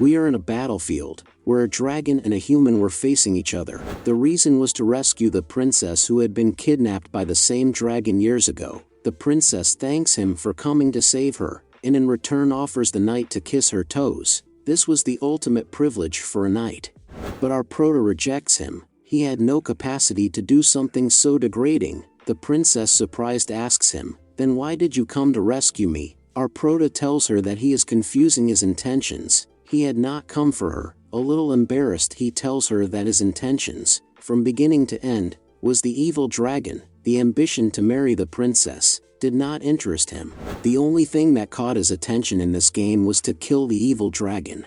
We are in a battlefield, where a dragon and a human were facing each other. The reason was to rescue the princess who had been kidnapped by the same dragon years ago. The princess thanks him for coming to save her, and in return offers the knight to kiss her toes. This was the ultimate privilege for a knight. But our prota rejects him. He had no capacity to do something so degrading. The princess, surprised, asks him, "Then why did you come to rescue me?" Our prota tells her that he is confusing his intentions. He had not come for her. A little embarrassed, he tells her that his intentions, from beginning to end, was the evil dragon. The ambition to marry the princess did not interest him. The only thing that caught his attention in this game was to kill the evil dragon.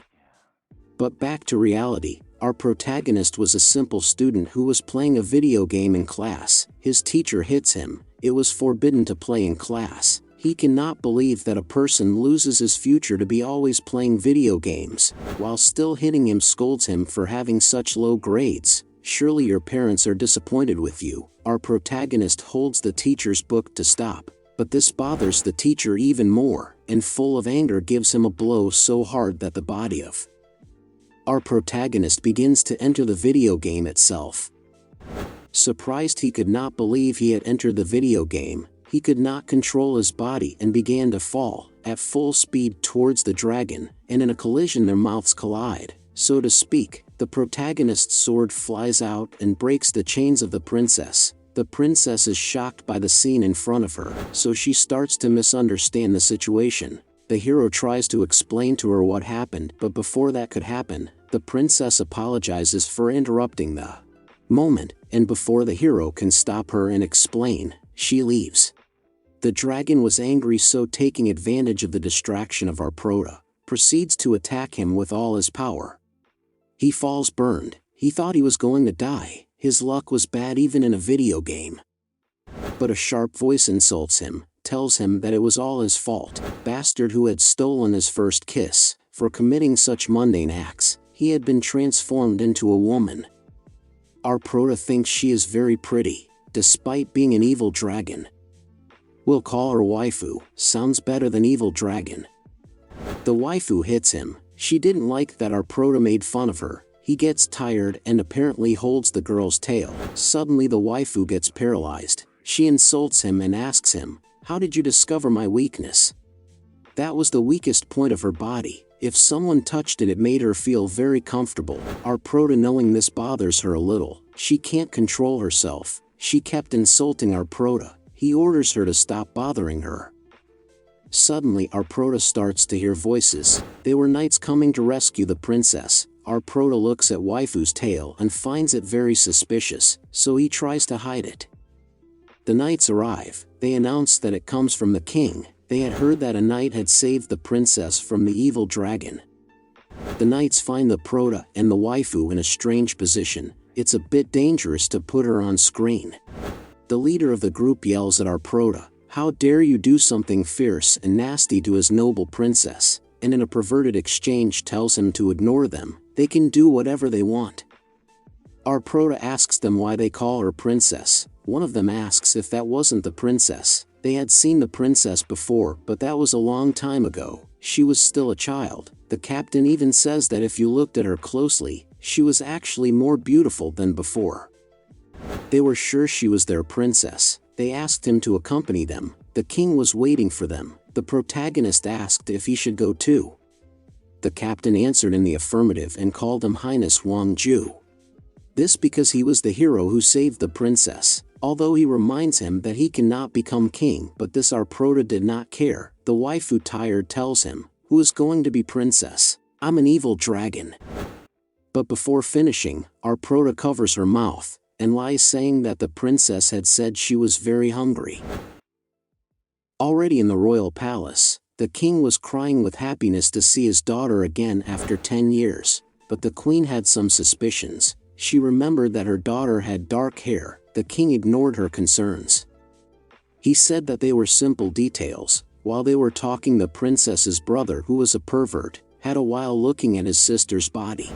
But back to reality, our protagonist was a simple student who was playing a video game in class. His teacher hits him. It was forbidden to play in class. He cannot believe that a person loses his future to be always playing video games, while still hitting him, scolds him for having such low grades. Surely your parents are disappointed with you. Our protagonist holds the teacher's book to stop, but this bothers the teacher even more, and full of anger gives him a blow so hard that the body of our protagonist begins to enter the video game itself. Surprised, he could not believe he had entered the video game. He could not control his body and began to fall at full speed towards the dragon, and in a collision their mouths collide, so to speak. The protagonist's sword flies out and breaks the chains of the princess. The princess is shocked by the scene in front of her, so she starts to misunderstand the situation. The hero tries to explain to her what happened, but before that could happen, the princess apologizes for interrupting the moment, and before the hero can stop her and explain, she leaves. The dragon was angry, so taking advantage of the distraction of our prota, proceeds to attack him with all his power. He falls burned. He thought he was going to die. His luck was bad even in a video game. But a sharp voice insults him, tells him that it was all his fault. Bastard who had stolen his first kiss. For committing such mundane acts, he had been transformed into a woman. Our prota thinks she is very pretty, despite being an evil dragon. We'll call her waifu. Sounds better than evil dragon. The waifu hits him. She didn't like that our prota made fun of her. He gets tired and apparently holds the girl's tail. Suddenly the waifu gets paralyzed. She insults him and asks him, "How did you discover my weakness?" That was the weakest point of her body. If someone touched it, it made her feel very comfortable. Our prota, knowing this, bothers her a little. She can't control herself. She kept insulting our prota. He orders her to stop bothering her. Suddenly our prota starts to hear voices. They were knights coming to rescue the princess. Our prota looks at waifu's tail and finds it very suspicious, so he tries to hide it. The knights arrive. They announce that it comes from the king. They had heard that a knight had saved the princess from the evil dragon. The knights find the prota and the waifu in a strange position. It's a bit dangerous to put her on screen. The leader of the group yells at our prota, "How dare you do something fierce and nasty to his noble princess," and in a perverted exchange tells him to ignore them. They can do whatever they want. Our prota asks them why they call her princess. One of them asks if that wasn't the princess. They had seen the princess before, but that was a long time ago. She was still a child. The captain even says that if you looked at her closely, she was actually more beautiful than before. They were sure she was their princess. They asked him to accompany them. The king was waiting for them. The protagonist asked if he should go too. The captain answered in the affirmative and called him Highness Wang Ju. This because he was the hero who saved the princess. Although he reminds him that he cannot become king, but this our prota did not care. The waifu, tired, tells him, "Who is going to be princess? I'm an evil dragon." But before finishing, our prota covers her mouth and lies, saying that the princess had said she was very hungry. Already in the royal palace, the king was crying with happiness to see his daughter again after 10 years, but the queen had some suspicions. She remembered that her daughter had dark hair. The king ignored her concerns. He said that they were simple details. While they were talking, the princess's brother, who was a pervert, had a while looking at his sister's body.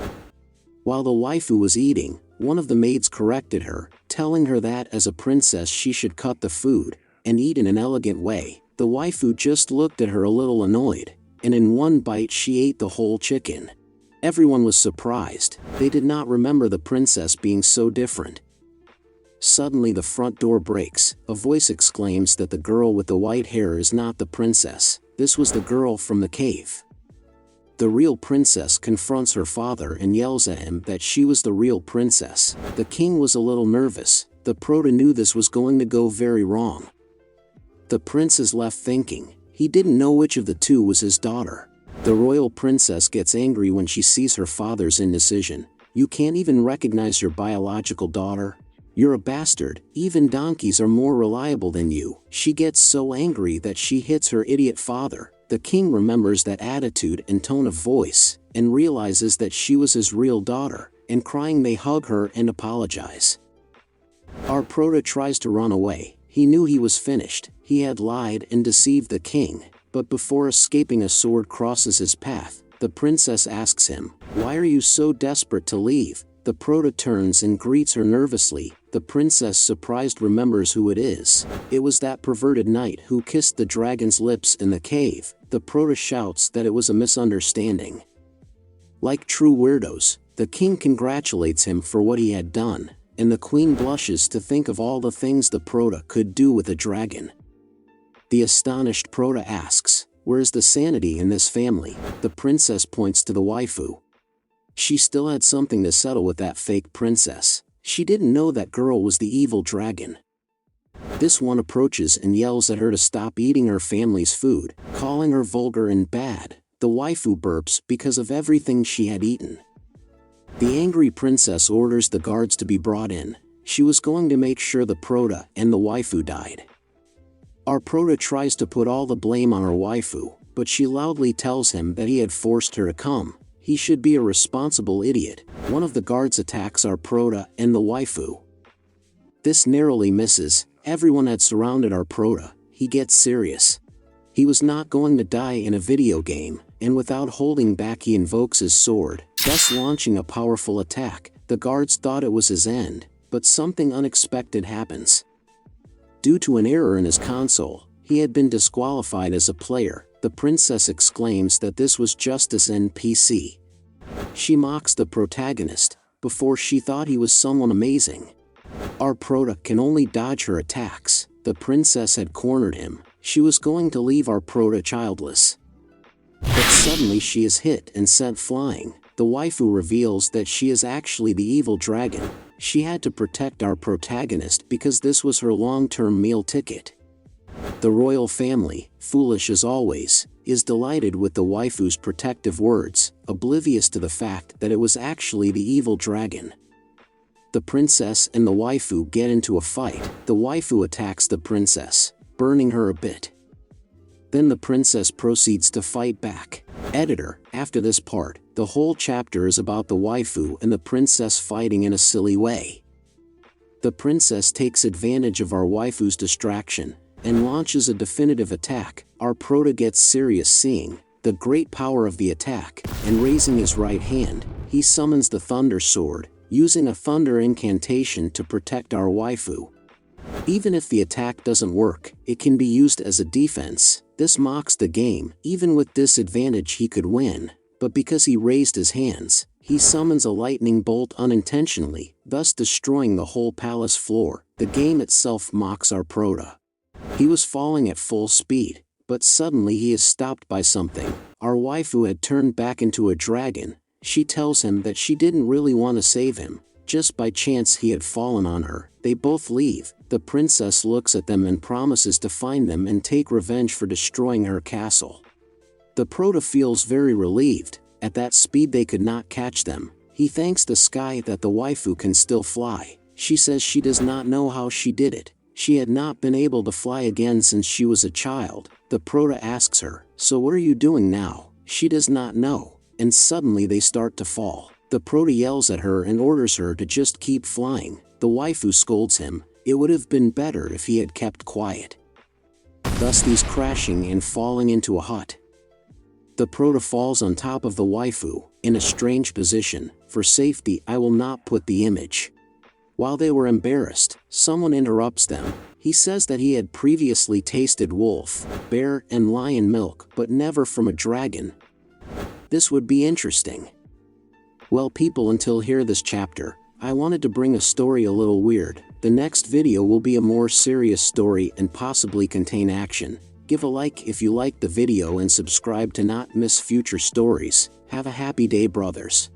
While the waifu was eating, one of the maids corrected her, telling her that as a princess she should cut the food and eat in an elegant way. The waifu just looked at her a little annoyed, and in one bite she ate the whole chicken. Everyone was surprised. They did not remember the princess being so different. Suddenly the front door breaks. A voice exclaims that the girl with the white hair is not the princess. This was the girl from the cave. The real princess confronts her father and yells at him that she was the real princess. The king was a little nervous. The Prota knew this was going to go very wrong. The prince is left thinking. He didn't know which of the two was his daughter. The royal princess gets angry when she sees her father's indecision. You can't even recognize your biological daughter? You're a bastard. Even donkeys are more reliable than you. She gets so angry that she hits her idiot father. The king remembers that attitude and tone of voice, and realizes that she was his real daughter, and crying they hug her and apologize. Our Prota tries to run away. He knew he was finished. He had lied and deceived the king, but before escaping a sword crosses his path. The princess asks him, "Why are you so desperate to leave?" The Prota turns and greets her nervously. The princess, surprised, remembers who it is. It was that perverted knight who kissed the dragon's lips in the cave. The Prota shouts that it was a misunderstanding. Like true weirdos, the king congratulates him for what he had done, and the queen blushes to think of all the things the Prota could do with a dragon. The astonished Prota asks, "Where is the sanity in this family?" The princess points to the waifu. She still had something to settle with that fake princess. She didn't know that girl was the evil dragon. This one approaches and yells at her to stop eating her family's food, calling her vulgar and bad. The waifu burps because of everything she had eaten. The angry princess orders the guards to be brought in. She was going to make sure the Prota and the waifu died. Our Prota tries to put all the blame on her waifu, but she loudly tells him that he had forced her to come. He should be a responsible idiot. One of the guards attacks our Prota and the waifu. This narrowly misses. Everyone had surrounded our Prota. He gets serious. He was not going to die in a video game, and without holding back he invokes his sword, thus launching a powerful attack. The guards thought it was his end, but something unexpected happens. Due to an error in his console, he had been disqualified as a player. The princess exclaims that this was just an NPC. She mocks the protagonist. Before, she thought he was someone amazing. Our Prota can only dodge her attacks. The princess had cornered him. She was going to leave our Prota childless. But suddenly she is hit and sent flying. The waifu reveals that she is actually the evil dragon. She had to protect our protagonist because this was her long-term meal ticket. The royal family, foolish as always, is delighted with the waifu's protective words, oblivious to the fact that it was actually the evil dragon. The princess and the waifu get into a fight. The waifu attacks the princess, burning her a bit. Then the princess proceeds to fight back. Editor, after this part, the whole chapter is about the waifu and the princess fighting in a silly way. The princess takes advantage of our waifu's distraction and launches a definitive attack. Our Prota gets serious seeing the great power of the attack, and raising his right hand, he summons the Thunder Sword, using a thunder incantation to protect our waifu. Even if the attack doesn't work, it can be used as a defense. This mocks the game. Even with disadvantage he could win, but because he raised his hands, he summons a lightning bolt unintentionally, thus destroying the whole palace floor. The game itself mocks our Prota. He was falling at full speed, but suddenly he is stopped by something. Our waifu had turned back into a dragon. She tells him that she didn't really want to save him. Just by chance he had fallen on her. They both leave. The princess looks at them and promises to find them and take revenge for destroying her castle. The Prota feels very relieved. At that speed they could not catch them. He thanks the sky that the waifu can still fly. She says she does not know how she did it. She had not been able to fly again since she was a child. The Prota asks her, "So what are you doing now?" She does not know, and suddenly they start to fall. The Prota yells at her and orders her to just keep flying. The waifu scolds him. It would have been better if he had kept quiet. Thus he's crashing and falling into a hut. The Prota falls on top of the waifu, in a strange position. For safety, I will not put the image. While they were embarrassed, someone interrupts them. He says that he had previously tasted wolf, bear, and lion milk, but never from a dragon. This would be interesting. Well people, until here this chapter, I wanted to bring a story a little weird. The next video will be a more serious story and possibly contain action. Give a like if you liked the video and subscribe to not miss future stories. Have a happy day brothers.